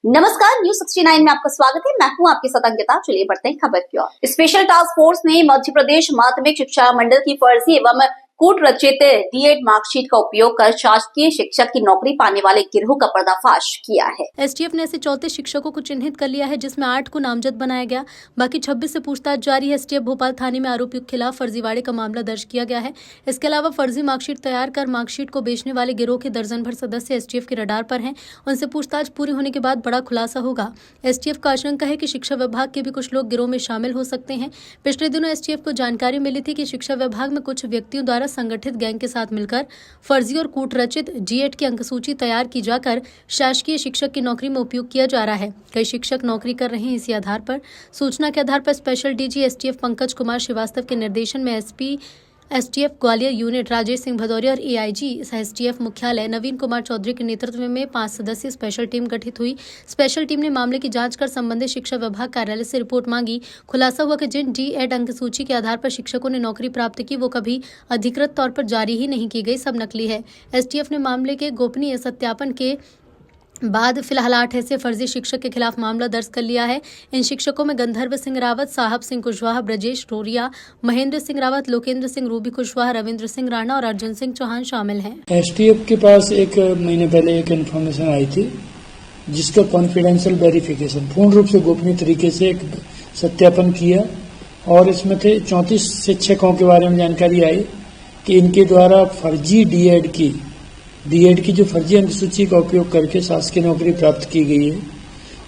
नमस्कार, न्यूज 69 में आपका स्वागत है। मैं हूं आपके साथ अंकिता। चलिए बढ़ते हैं खबर की ओर। स्पेशल टास्क फोर्स ने मध्य प्रदेश माध्यमिक शिक्षा मंडल की फर्जी एवं कूट रचित डीएड मार्कशीट का उपयोग कर शासकीय शिक्षक की नौकरी पाने वाले गिरोह का पर्दाफाश किया है। एसटीएफ ने ऐसे 34 शिक्षकों को चिन्हित कर लिया है, जिसमें 8 को नामजद बनाया गया। बाकी 26 से पूछताछ जारी है। एसटीएफ भोपाल थाने में आरोपियों के खिलाफ फर्जीवाड़े का मामला दर्ज किया गया है। इसके अलावा फर्जी मार्कशीट तैयार कर मार्कशीट को बेचने वाले गिरोह के दर्जन भर सदस्य एसटीएफ के रडार पर हैं। उनसे पूछताछ पूरी होने के बाद बड़ा खुलासा होगा। एसटीएफ का आशंका है कि शिक्षा विभाग के भी कुछ लोग गिरोह में शामिल हो सकते हैं। पिछले दिनों एसटीएफ को जानकारी मिली थी कि शिक्षा विभाग में कुछ व्यक्तियों द्वारा संगठित गैंग के साथ मिलकर फर्जी और कूट रचित डीएड की अंकसूची तैयार की जाकर शासकीय शिक्षक की नौकरी में उपयोग किया जा रहा है। कई शिक्षक नौकरी कर रहे हैं। इसी आधार पर सूचना के आधार पर special DG STF Pankaj Kumar Srivastava के निर्देशन में SP STF Gwalior unit Rajesh Singh Bhadauria और एआईजी एसटीएफ मुख्यालय नवीन कुमार चौधरी के नेतृत्व में 5 सदस्यीय स्पेशल टीम गठित हुई। स्पेशल टीम ने मामले की जांच कर संबंधित शिक्षा विभाग कार्यालय से रिपोर्ट मांगी। खुलासा हुआ कि जिन डीएड अंकसूची के आधार पर शिक्षकों ने नौकरी प्राप्त की, वो कभी अधिकृत तौर पर जारी ही नहीं की गई, सब नकली है। एसटीएफ ने मामले के गोपनीय सत्यापन के बाद फिलहाल 8 ऐसे फर्जी शिक्षक के खिलाफ मामला दर्ज कर लिया है। इन शिक्षकों में गंधर्व सिंह रावत, साहब सिंह कुशवाहा, ब्रजेश रोरिया, महेंद्र सिंह रावत, लोकेंद्र सिंह रूबी कुशवाहा, रविंद्र सिंह राणा और अर्जुन सिंह चौहान शामिल हैं। एसटीएफ के पास एक महीने पहले एक इन्फॉर्मेशन आई थी, जिसका कॉन्फिडेंशियल वेरिफिकेशन पूर्ण रूप से गोपनीय तरीके से एक सत्यापन किया और इसमें थे 34 शिक्षकों के बारे में जानकारी आई कि इनके द्वारा फर्जी डीएड की जो फर्जी अंकसूची का उपयोग करके शासकीय नौकरी प्राप्त की गई है।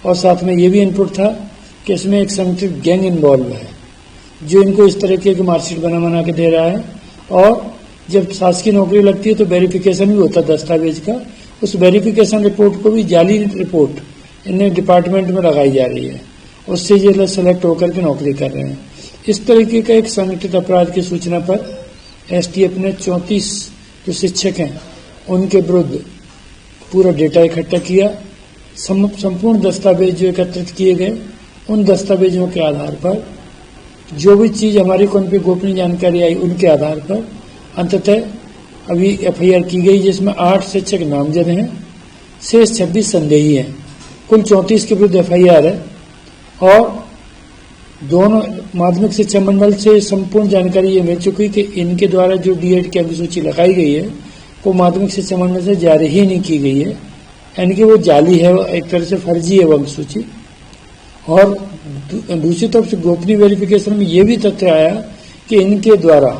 और साथ में ये भी इनपुट था कि इसमें एक संगठित गैंग इन्वॉल्व है, जो इनको इस तरीके की मार्कशीट बना के दे रहा है। और जब शासकीय नौकरी लगती है तो वेरिफिकेशन भी होता है दस्तावेज का। उस वेरिफिकेशन रिपोर्ट को भी जाली रिपोर्ट इन्हें डिपार्टमेंट में लगाई जा रही है, उससे ये सेलेक्ट होकर के नौकरी कर रहे हैं। इस तरीके का एक संगठित अपराध की सूचना पर एसटीएफ ने 34 जो शिक्षक हैं उनके विरुद्ध पूरा डेटा इकट्ठा किया। संपूर्ण दस्तावेज जो एकत्रित किए गए, उन दस्तावेजों के आधार पर जो भी चीज हमारी को उन पर गोपनीय जानकारी आई, उनके आधार पर अंततः अभी एफआईआर की गई, जिसमें 8 शिक्षक नामजद हैं, शेष 26 संदेही हैं। कुल 34 के विरुद्ध एफआईआर है। और दोनों माध्यमिक शिक्षा मंडल से संपूर्ण जानकारी ये मिल चुकी कि इनके द्वारा जो डीएड की अंकसूची लगाई गई है वो माध्यमिक शिक्षा मंडल से जारी ही नहीं की गई है, यानी कि वो जाली है, एक तरह से फर्जी है वो अंकसूची। और दूसरी तरफ से गोपनीय वेरिफिकेशन में ये भी तथ्य आया कि इनके द्वारा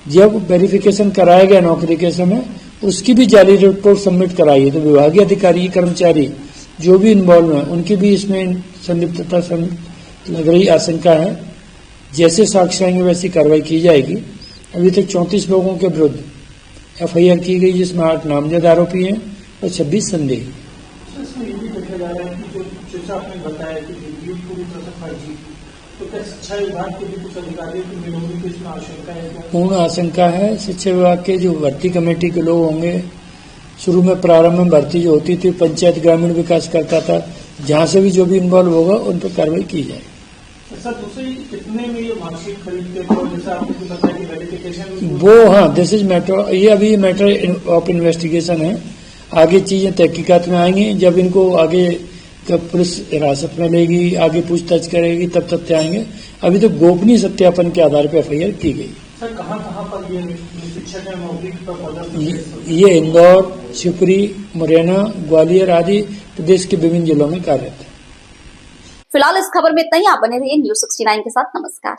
जब वेरिफिकेशन कराया गया नौकरी के समय, उसकी भी जाली रिपोर्ट सबमिट कराई है। तो विभागीय अधिकारी, कर्मचारी जो भी इन्वॉल्व है, उनकी भी इसमें संलिप्तता लग रही आशंका है। जैसे साक्ष्य आएंगे वैसी कार्रवाई की जाएगी। अभी तक 34 लोगों के विरुद्ध एफआईआर की गई, जिसमें 8 नामजद आरोपी हैं और 26 संदेही। ये भी देखा जा रहा है कि जो जैसा आपने बताया कि पूरी तरह से फर्जी, तो क्या शिक्षा विभाग के भी कुछ अधिकारियों की निलंबन की इसमें आशंका है? पूर्ण आशंका है। शिक्षा विभाग के जो भर्ती कमेटी के लोग होंगे, शुरू में प्रारंभ में भर्ती जो होती थी पंचायत ग्रामीण विकास करता था, जहाँ से भी जो भी इन्वॉल्व होगा उन पर कार्रवाई की जाए। सर, दूसरी कितने में ये मार्कशीट खरीदते थे, जैसा आपने बताया कि वेरिफिकेशन वो, हाँ, दिस इज मैटर, ये अभी मैटर ऑफ इन्वेस्टिगेशन है। आगे चीजें तहकीकात में आएंगी। जब इनको आगे पुलिस हिरासत में लेगी, आगे पूछताछ करेगी, तब तथ्य आएंगे। अभी तो गोपनीय सत्यापन के आधार पर एफआईआर की गई। सर, कहाँ पर ये शिक्षक है नौकरी पर? ये इंदौर, शिवपुरी, मुरैना, ग्वालियर आदि प्रदेश के विभिन्न जिलों में कार्यरत है। फिलहाल इस खबर में इतना ही। आप बने रहिए न्यूज 69 के साथ। नमस्कार।